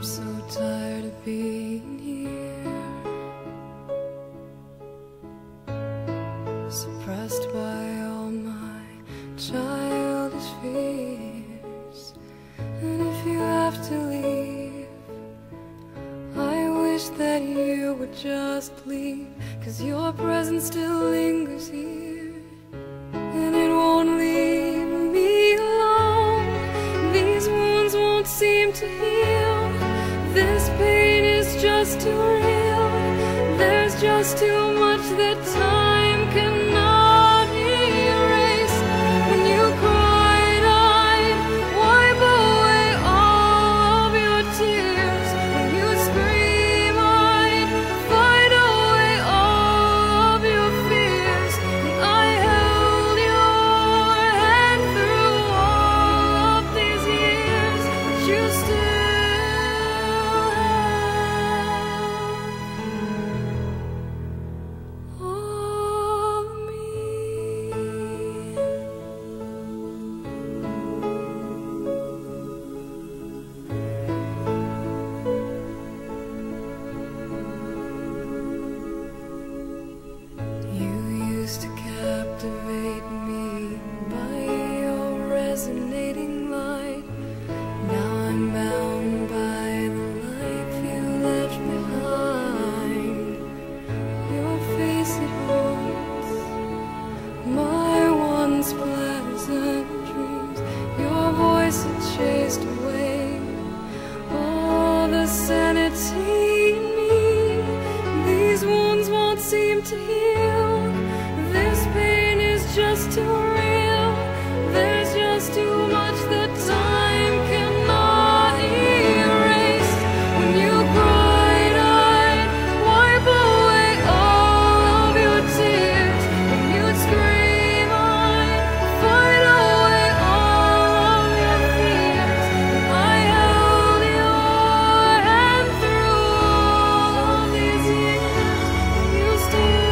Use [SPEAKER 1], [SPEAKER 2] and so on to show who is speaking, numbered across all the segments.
[SPEAKER 1] so tired of being here, suppressed by all my childish fears. And if you have to leave, I wish that you would just leave, 'cause your presence still lingers here, and it won't leave me alone. These wounds won't seem to heal. This pain is just too real. There's just too much that time cannot erase. When you cried, I'd wipe away all of your tears. When you scream, I'd fight away all of your fears. And I held your hand through all of these years, but you still to captivate me by your resonating light. Now I'm bound by the life you left behind. Your face, it haunts my once pleasant dreams. Your voice, it chased away all the sanity in me. These wounds won't seem to heal. This pain is just too real. There's just too much that time cannot erase. When you cried, I'd wipe away all of your tears. When you'd scream, I'd fight away all of your fears. And I held your hand through all of these years, and you still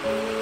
[SPEAKER 1] you.